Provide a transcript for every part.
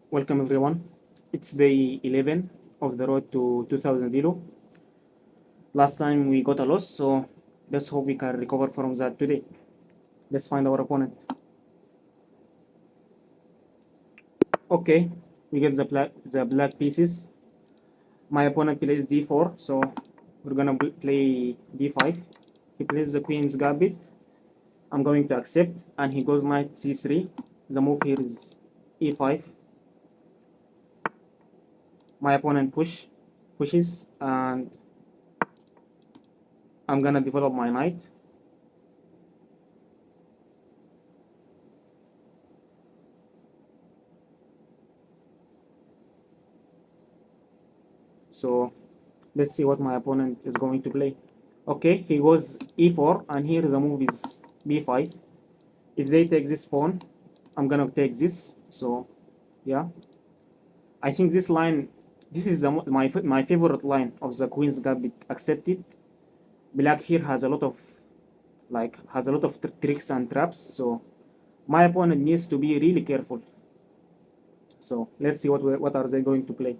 Welcome everyone. It's day 11 of the road to 2000 Elo. Last time we got a loss, so let's hope we can recover from that today. Let's find our opponent. Okay, we get the black pieces. My opponent plays d4, so we're gonna play d5. He plays the queen's gambit. I'm going to accept, and he goes knight c3. The move here is e5. My opponent pushes, and I'm gonna develop my knight. So let's see what my opponent is going to play. Okay, he goes e4, and here the move is b5. If they take this pawn, I'm gonna take this. So yeah, I think this line, this is my favorite line of the queen's gambit accepted. Black here has a lot of tricks and traps, so my opponent needs to be really careful. So let's see what are they going to play.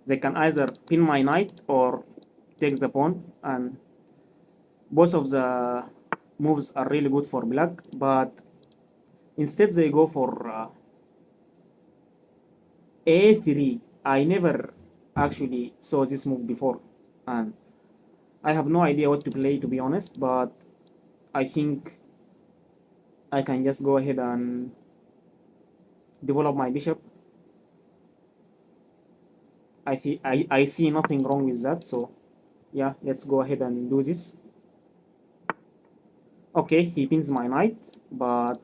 They can either pin my knight or take the pawn, and both of the moves are really good for black, but instead they go for a3. I never actually saw this move before, and I have no idea what to play, to be honest, but I think I can just go ahead and develop my bishop. I see nothing wrong with that, so yeah, let's go ahead and do this. Okay, he pins my knight, but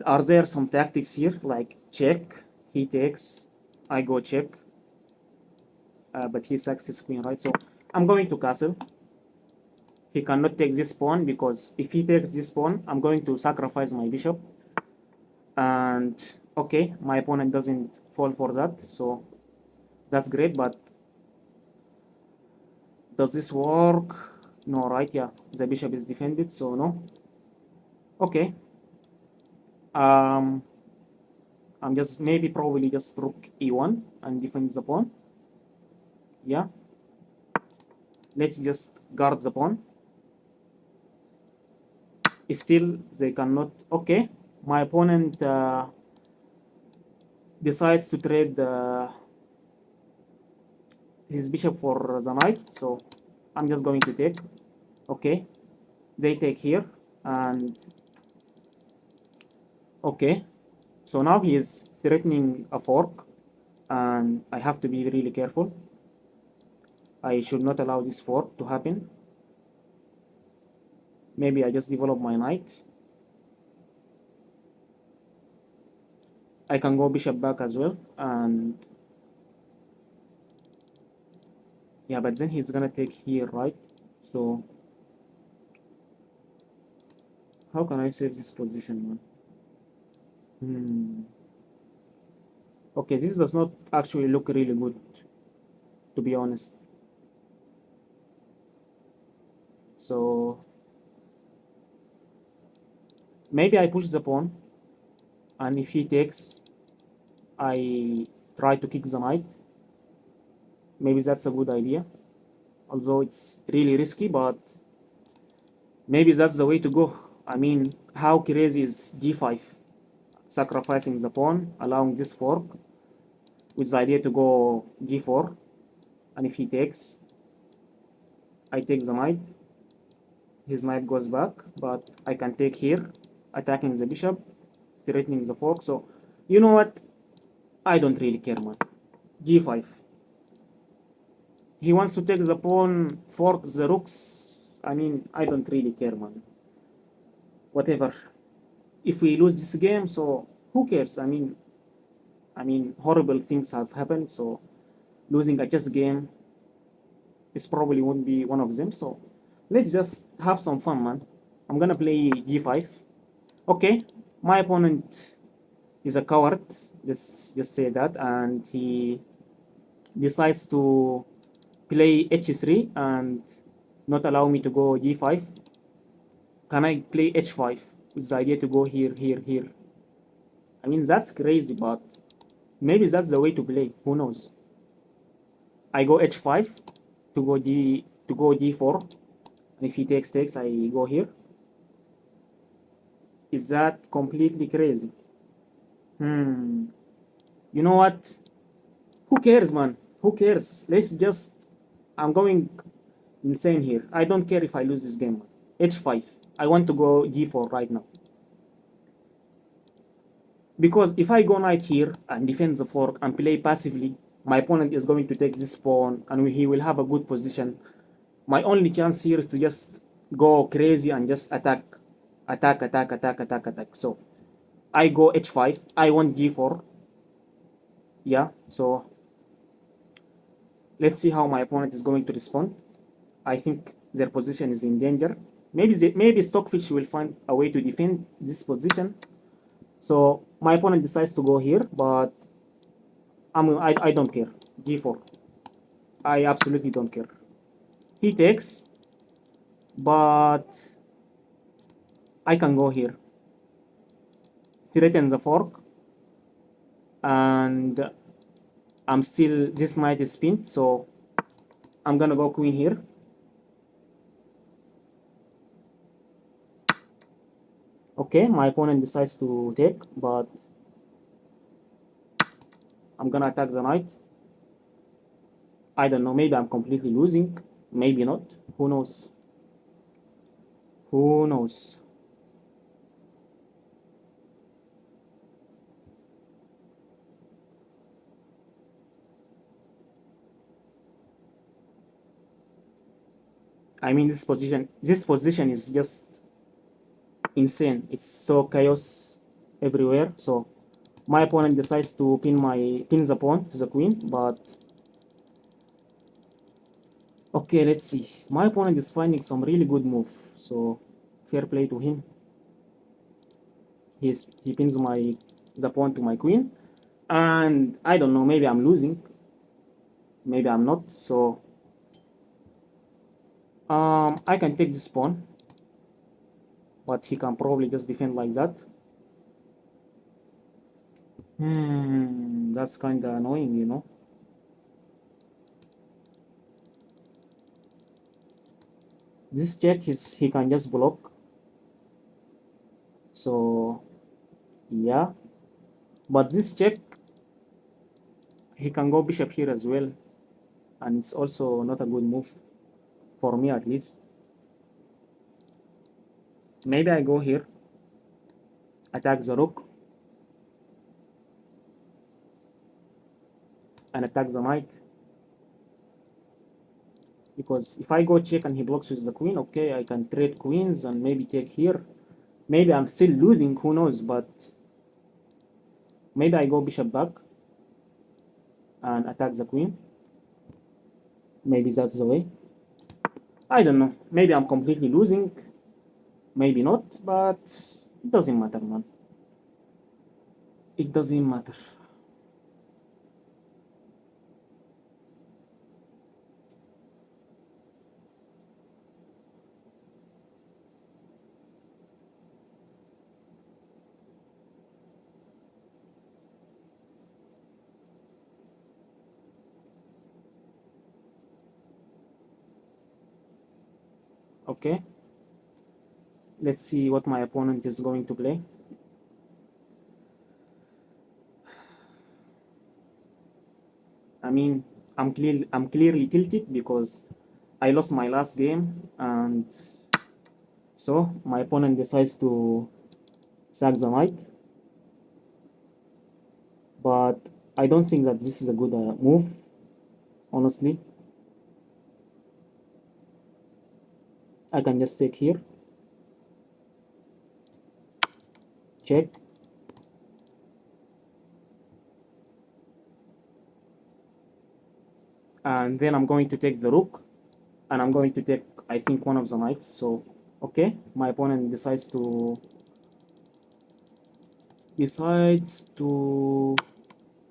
are there some tactics here, like check, he takes, I go check, but he sacks his queen, right? So I'm going to castle. He cannot take this pawn, because if he takes this pawn, I'm going to sacrifice my bishop. And okay, my opponent doesn't fall for that, so that's great, but does this work? No, right? Yeah, the bishop is defended, so no. Okay. I'm just probably just rook e1 and defend the pawn. Yeah. Let's just guard the pawn. Still, they cannot. Okay. My opponent decides to trade his bishop for the knight, so I'm just going to take. Okay. They take here, and okay. So now he is threatening a fork, and I have to be really careful. I should not allow this fork to happen. Maybe I just develop my knight. I can go bishop back as well, and yeah, but then he's gonna take here, right? So how can I save this position, man? Okay, this does not actually look really good, to be honest. So maybe I push the pawn, and if he takes, I try to kick the knight. Maybe that's a good idea, although it's really risky, but maybe that's the way to go. I mean, how crazy is g5? Sacrificing the pawn, allowing this fork, with the idea to go g4, and if he takes, I take the knight. His knight goes back, but I can take here, attacking the bishop, threatening the fork. So, you know what? I don't really care, man. g5. He wants to take the pawn, fork the rooks. I mean, I don't really care, man. Whatever. If we lose this game, so who cares? I mean, horrible things have happened. So losing a chess game is probably won't be one of them. So let's just have some fun, man. I'm gonna play g5. Okay, my opponent is a coward. Let's just say that, and he decides to play h3 and not allow me to go g5. Can I play h5? with the idea to go here, here, here. I mean, that's crazy, but maybe that's the way to play. Who knows? I go h5 to go d4. And if he takes, I go here. Is that completely crazy? Hmm. You know what? Who cares, man? Who cares? Let's just. I'm going insane here. I don't care if I lose this game. H5. I want to go d4 right now. Because if I go knight here and defend the fork and play passively, my opponent is going to take this pawn and he will have a good position. My only chance here is to just go crazy and just attack. Attack, attack, attack, attack, attack. So I go h5. I want g4. Yeah, so let's see how my opponent is going to respond. I think their position is in danger. Maybe Stockfish will find a way to defend this position. So my opponent decides to go here, but I don't care. G4. I absolutely don't care. He takes, but I can go here. Threaten the fork, and I'm still, this knight is pinned, so I'm gonna go queen here. Okay, my opponent decides to take, but I'm gonna attack the knight. I don't know, maybe I'm completely losing, maybe not. Who knows? Who knows? I mean, this position is just insane. It's so chaos everywhere. So my opponent decides to pin the pawn to the queen, but okay, let's see. My opponent is finding some really good move, so fair play to him. He pins the pawn to my queen, and I don't know. Maybe I'm losing, maybe I'm not. So I can take this pawn, but he can probably just defend like that. That's kind of annoying, you know. This check is he can just block. So yeah, but this check he can go bishop here as well, and it's also not a good move for me at least. Maybe I go here, attack the rook, and attack the knight. Because if I go check and he blocks with the queen, okay, I can trade queens and maybe take here. Maybe I'm still losing, who knows, but maybe I go bishop back and attack the queen. Maybe that's the way. I don't know. Maybe I'm completely losing. Maybe not, but it doesn't matter, man. It doesn't matter. Okay. Let's see what my opponent is going to play. I mean, I'm clearly tilted because I lost my last game, and so my opponent decides to sack the knight. But I don't think that this is a good move, honestly. I can just take here, check, and then I'm going to take the rook, and I'm going to take, I think, one of the knights. So okay, my opponent decides to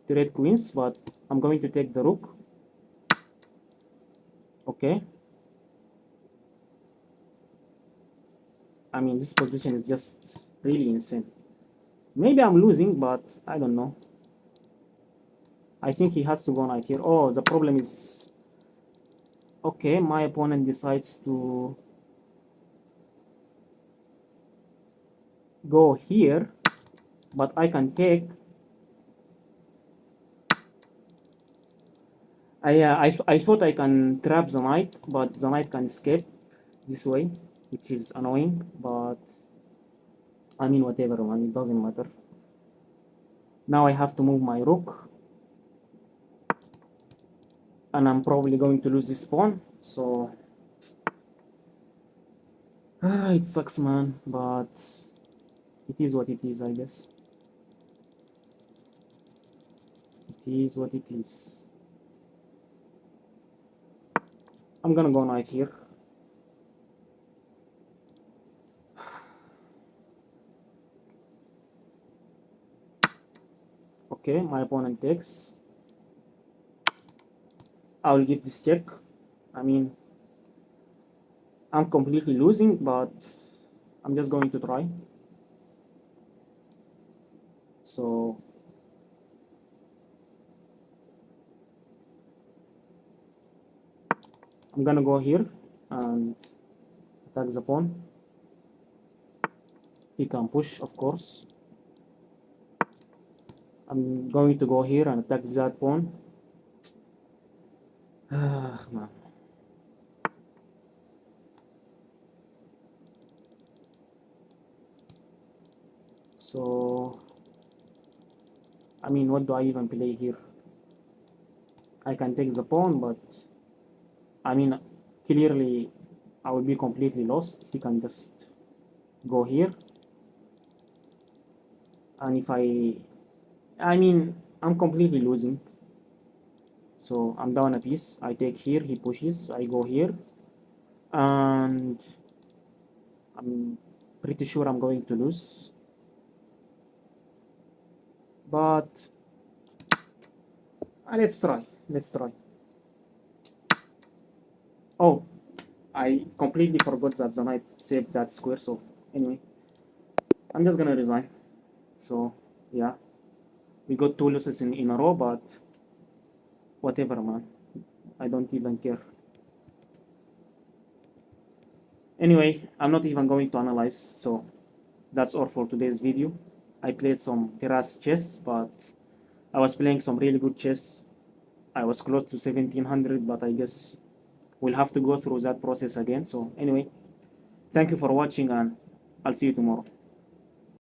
trade queens, but I'm going to take the rook. Okay, I mean, this position is just Really insane. Maybe I'm losing, but I don't know. I think he has to go knight here. Oh, the problem is... Okay, my opponent decides to go here, but I can take... I thought I can trap the knight, but the knight can escape this way, which is annoying, but I mean, whatever, man, it doesn't matter. Now I have to move my rook, and I'm probably going to lose this pawn, so... it sucks, man, but it is what it is, I guess. It is what it is. I'm gonna go knight here. Okay, my opponent takes. I will give this check. I mean, I'm completely losing, but I'm just going to try. So I'm gonna go here and attack the pawn. He can push, of course. I'm going to go here and attack that pawn. Ah, man. So, I mean, what do I even play here? I can take the pawn, but I mean, clearly I will be completely lost. He can just go here. And if I mean, I'm completely losing. So I'm down a piece. I take here, he pushes, I go here. And I'm pretty sure I'm going to lose. But let's try. Let's try. Oh, I completely forgot that the knight saved that square. So anyway, I'm just gonna resign. So yeah, we got 2 losses in a row, but whatever, man. I don't even care. Anyway, I'm not even going to analyze. So that's all for today's video. I played some terrace chess, but I was playing some really good chess. I was close to 1700, but I guess we'll have to go through that process again. So anyway, thank you for watching, and I'll see you tomorrow.